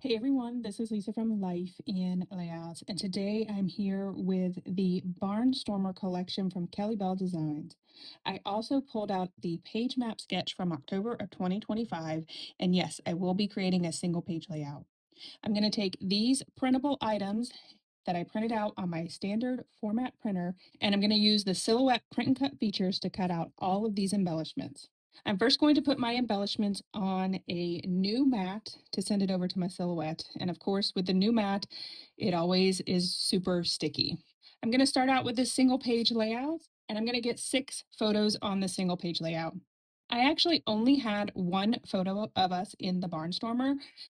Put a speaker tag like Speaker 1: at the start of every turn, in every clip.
Speaker 1: Hey everyone, this is Lisa from Life in Layouts, and today I'm here with the Barnstormer collection from Kellybell Designs. I also pulled out the page map sketch from October of 2025, and yes, I will be creating a single page layout. I'm going to take these printable items that I printed out on my standard format printer, and I'm going to use the Silhouette print and cut features to cut out all of these embellishments. I'm first going to put my embellishments on a new mat to send it over to my Silhouette. And of course, with the new mat, it always is super sticky. I'm going to start out with this single page layout, and I'm going to get 6 photos on the single page layout. I actually only had one photo of us in the Barnstormer,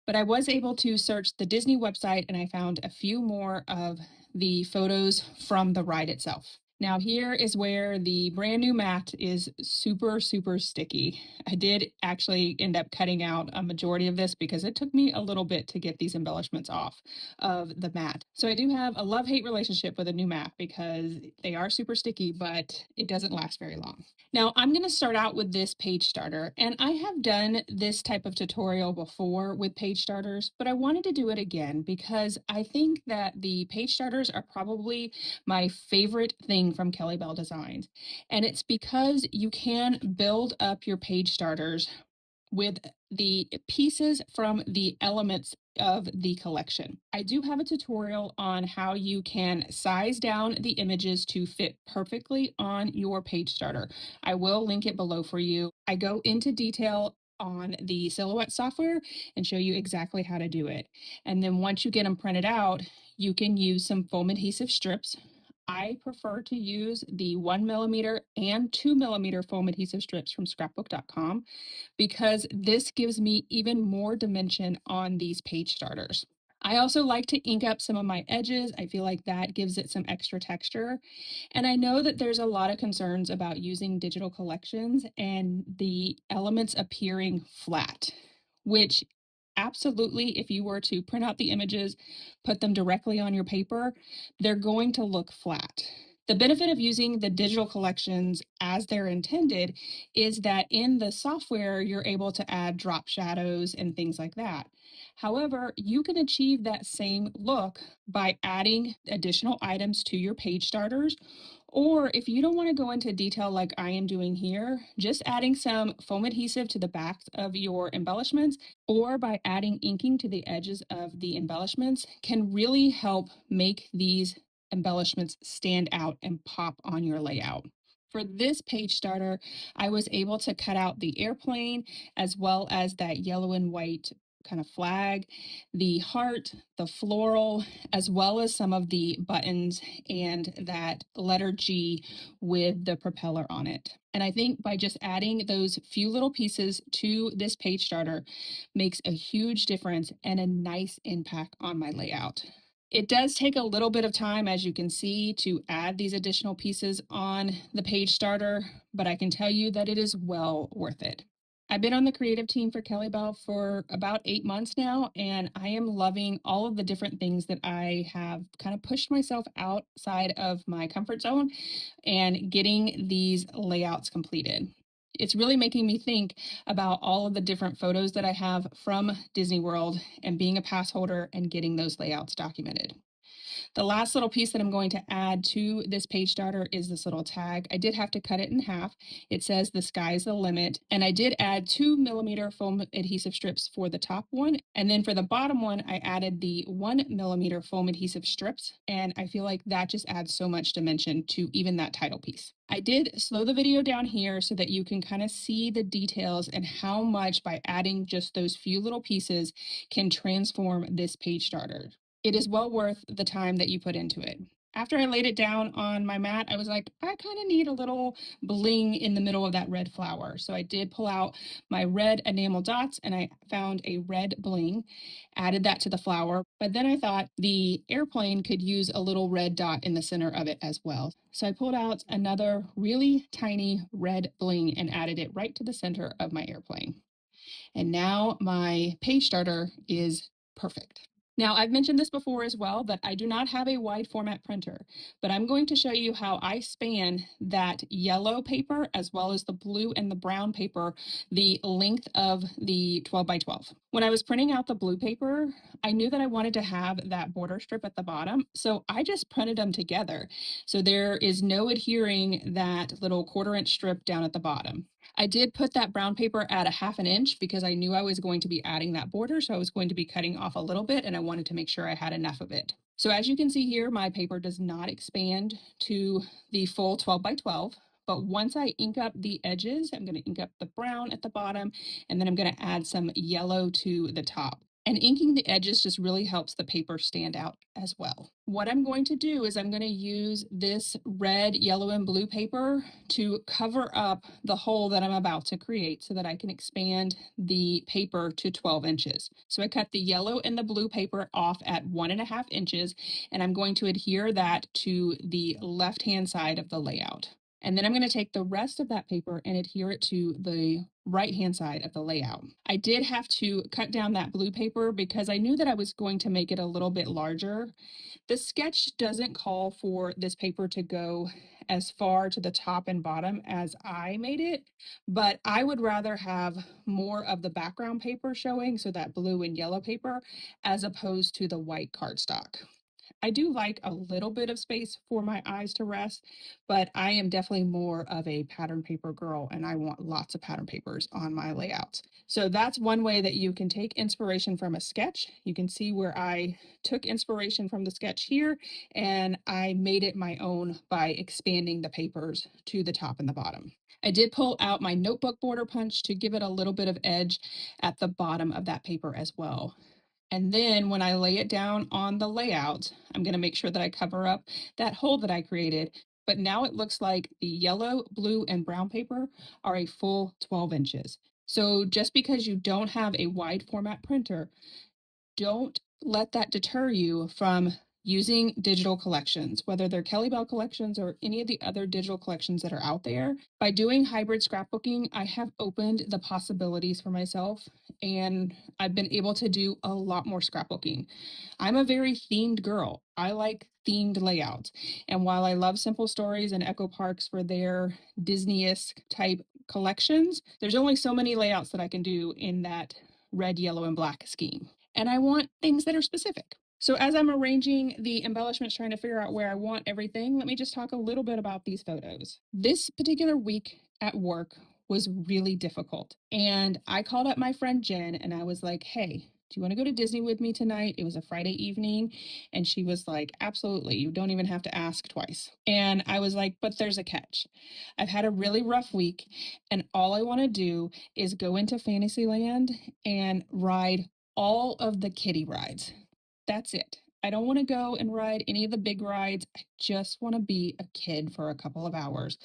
Speaker 1: but I was able to search the Disney website and I found a few more of the photos from the ride itself. Now here is where the brand new mat is super, super sticky. I did actually end up cutting out a majority of this because it took me a little bit to get these embellishments off of the mat. So I do have a love-hate relationship with a new mat because they are super sticky, but it doesn't last very long. Now I'm going to start out with this page starter, and I have done this type of tutorial before with page starters, but I wanted to do it again because I think that the page starters are probably my favorite thing from Kellybell Designs. And it's because you can build up your page starters with the pieces from the elements of the collection. I do have a tutorial on how you can size down the images to fit perfectly on your page starter. I will link it below for you. I go into detail on the Silhouette software and show you exactly how to do it. And then once you get them printed out, you can use some foam adhesive strips. I prefer to use the 1mm and 2mm foam adhesive strips from scrapbook.com because this gives me even more dimension on these page starters. I also like to ink up some of my edges. I feel like that gives it some extra texture. And I know that there's a lot of concerns about using digital collections and the elements appearing flat, which absolutely, if you were to print out the images, put them directly on your paper, they're going to look flat. The benefit of using the digital collections as they're intended is that in the software, you're able to add drop shadows and things like that. However, you can achieve that same look by adding additional items to your page starters. Or if you don't want to go into detail like I am doing here, just adding some foam adhesive to the backs of your embellishments or by adding inking to the edges of the embellishments can really help make these embellishments stand out and pop on your layout. For this page starter, I was able to cut out the airplane as well as that yellow and white kind of flag, the heart, the floral, as well as some of the buttons and that letter G with the propeller on it. And I think by just adding those few little pieces to this page starter makes a huge difference and a nice impact on my layout. It does take a little bit of time, as you can see, to add these additional pieces on the page starter, but I can tell you that it is well worth it. I've been on the creative team for Kellybell for about 8 months now, and I am loving all of the different things that I have kind of pushed myself outside of my comfort zone and getting these layouts completed. It's really making me think about all of the different photos that I have from Disney World and being a pass holder and getting those layouts documented. The last little piece that I'm going to add to this page starter is this little tag. I did have to cut it in half. It says the sky's the limit. And I did add 2mm foam adhesive strips for the top one. And then for the bottom one, I added the 1mm foam adhesive strips. And I feel like that just adds so much dimension to even that title piece. I did slow the video down here so that you can kind of see the details and how much by adding just those few little pieces can transform this page starter. It is well worth the time that you put into it. After I laid it down on my mat, I was like, I kind of need a little bling in the middle of that red flower. So I did pull out my red enamel dots and I found a red bling, added that to the flower. But then I thought the airplane could use a little red dot in the center of it as well. So I pulled out another really tiny red bling and added it right to the center of my airplane. And now my page starter is perfect. Now, I've mentioned this before as well, that I do not have a wide format printer, but I'm going to show you how I span that yellow paper as well as the blue and the brown paper, the length of the 12 by 12. When I was printing out the blue paper, I knew that I wanted to have that border strip at the bottom, so I just printed them together. So there is no adhering that little 1/4 inch strip down at the bottom. I did put that brown paper at a 1/2 inch because I knew I was going to be adding that border, so I was going to be cutting off a little bit and I wanted to make sure I had enough of it. So as you can see here, my paper does not expand to the full 12 by 12. But once I ink up the edges, I'm going to ink up the brown at the bottom, and then I'm going to add some yellow to the top. And inking the edges just really helps the paper stand out as well. What I'm going to do is I'm going to use this red, yellow, and blue paper to cover up the hole that I'm about to create so that I can expand the paper to 12 inches. So I cut the yellow and the blue paper off at 1.5 inches, and I'm going to adhere that to the left-hand side of the layout. And then I'm going to take the rest of that paper and adhere it to the right-hand side of the layout. I did have to cut down that blue paper because I knew that I was going to make it a little bit larger. The sketch doesn't call for this paper to go as far to the top and bottom as I made it, but I would rather have more of the background paper showing, so that blue and yellow paper, as opposed to the white cardstock. I do like a little bit of space for my eyes to rest, but I am definitely more of a pattern paper girl and I want lots of pattern papers on my layouts. So that's one way that you can take inspiration from a sketch. You can see where I took inspiration from the sketch here and I made it my own by expanding the papers to the top and the bottom. I did pull out my notebook border punch to give it a little bit of edge at the bottom of that paper as well. And then when I lay it down on the layout, I'm going to make sure that I cover up that hole that I created. But now it looks like the yellow, blue, and brown paper are a full 12 inches. So just because you don't have a wide format printer, don't let that deter you from using digital collections, whether they're Kellybell collections or any of the other digital collections that are out there. By doing hybrid scrapbooking, I have opened the possibilities for myself and I've been able to do a lot more scrapbooking. I'm a very themed girl. I like themed layouts. And while I love Simple Stories and Echo Parks for their Disney-esque type collections, there's only so many layouts that I can do in that red, yellow, and black scheme. And I want things that are specific. So as I'm arranging the embellishments, trying to figure out where I want everything, let me just talk a little bit about these photos. This particular week at work was really difficult. And I called up my friend Jen and I was like, hey, do you want to go to Disney with me tonight? It was a Friday evening. And she was like, absolutely. You don't even have to ask twice. And I was like, but there's a catch. I've had a really rough week and all I want to do is go into Fantasyland and ride all of the kiddie rides. That's it. I don't want to go and ride any of the big rides. I just want to be a kid for a couple of hours.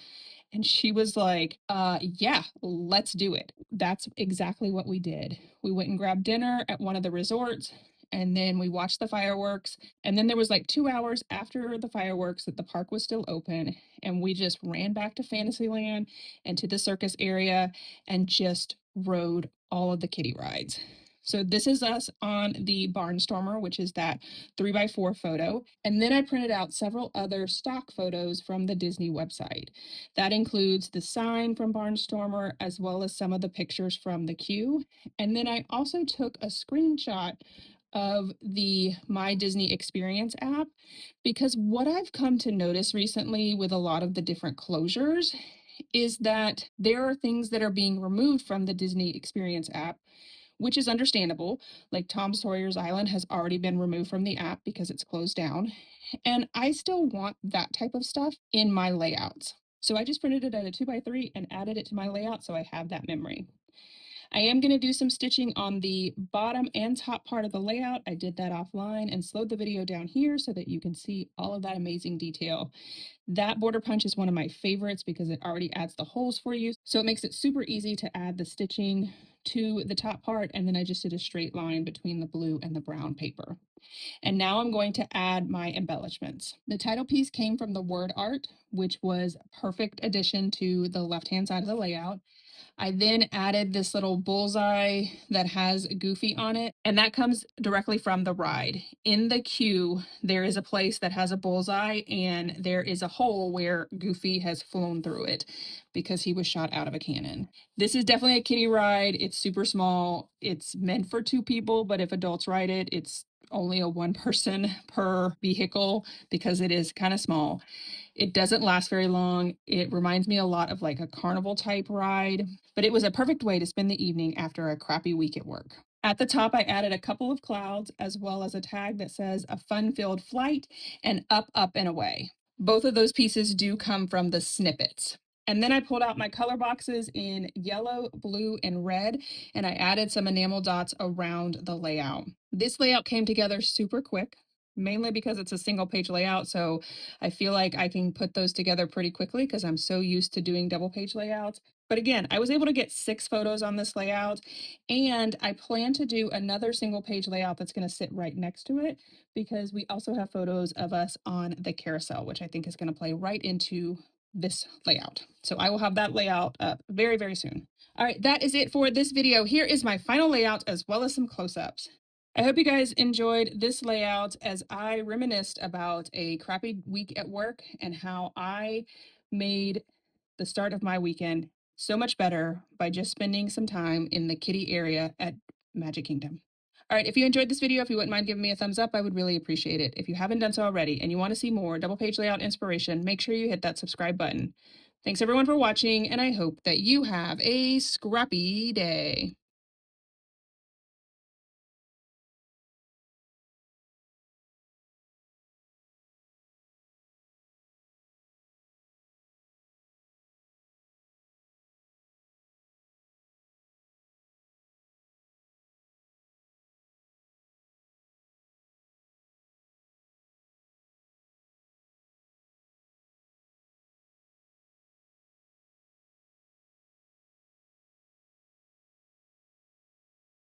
Speaker 1: And she was like, yeah, let's do it. That's exactly what we did. We went and grabbed dinner at one of the resorts and then we watched the fireworks. And then there was like 2 hours after the fireworks that the park was still open. And we just ran back to Fantasyland and to the circus area and just rode all of the kiddie rides. So this is us on the Barnstormer, which is that 3x4 photo. And then I printed out several other stock photos from the Disney website. That includes the sign from Barnstormer, as well as some of the pictures from the queue. And then I also took a screenshot of the My Disney Experience app, because what I've come to notice recently with a lot of the different closures is that there are things that are being removed from the Disney Experience app, which is understandable. Like Tom Sawyer's Island has already been removed from the app because it's closed down. And I still want that type of stuff in my layouts. So I just printed it at a 2x3 and added it to my layout so I have that memory. I am going to do some stitching on the bottom and top part of the layout. I did that offline and slowed the video down here so that you can see all of that amazing detail. That border punch is one of my favorites because it already adds the holes for you. So it makes it super easy to add the stitching to the top part. And then I just did a straight line between the blue and the brown paper. And now I'm going to add my embellishments. The title piece came from the word art, which was a perfect addition to the left-hand side of the layout. I then added this little bullseye that has Goofy on it, and that comes directly from the ride. In the queue, there is a place that has a bullseye, and there is a hole where Goofy has flown through it because he was shot out of a cannon. This is definitely a kiddie ride. It's super small. It's meant for 2 people, but if adults ride it, it's only a 1 person per vehicle because it is kind of small. It doesn't last very long. It reminds me a lot of like a carnival type ride, but it was a perfect way to spend the evening after a crappy week at work. At the top, I added a couple of clouds as well as a tag that says a fun-filled flight and up, up, and away. Both of those pieces do come from the snippets. And then I pulled out my color boxes in yellow, blue, and red, and I added some enamel dots around the layout. This layout came together super quick, mainly because it's a single page layout. So I feel like I can put those together pretty quickly because I'm so used to doing double page layouts. But again, I was able to get 6 photos on this layout, and I plan to do another single page layout that's going to sit right next to it because we also have photos of us on the carousel, which I think is going to play right into this layout. So I will have that layout up very, very soon. All right, that is it for this video. Here is my final layout as well as some close-ups. I hope you guys enjoyed this layout as I reminisced about a crappy week at work and how I made the start of my weekend so much better by just spending some time in the kitty area at Magic Kingdom. All right, if you enjoyed this video, if you wouldn't mind giving me a thumbs up, I would really appreciate it. If you haven't done so already and you want to see more double page layout inspiration, make sure you hit that subscribe button. Thanks everyone for watching, and I hope that you have a scrappy day.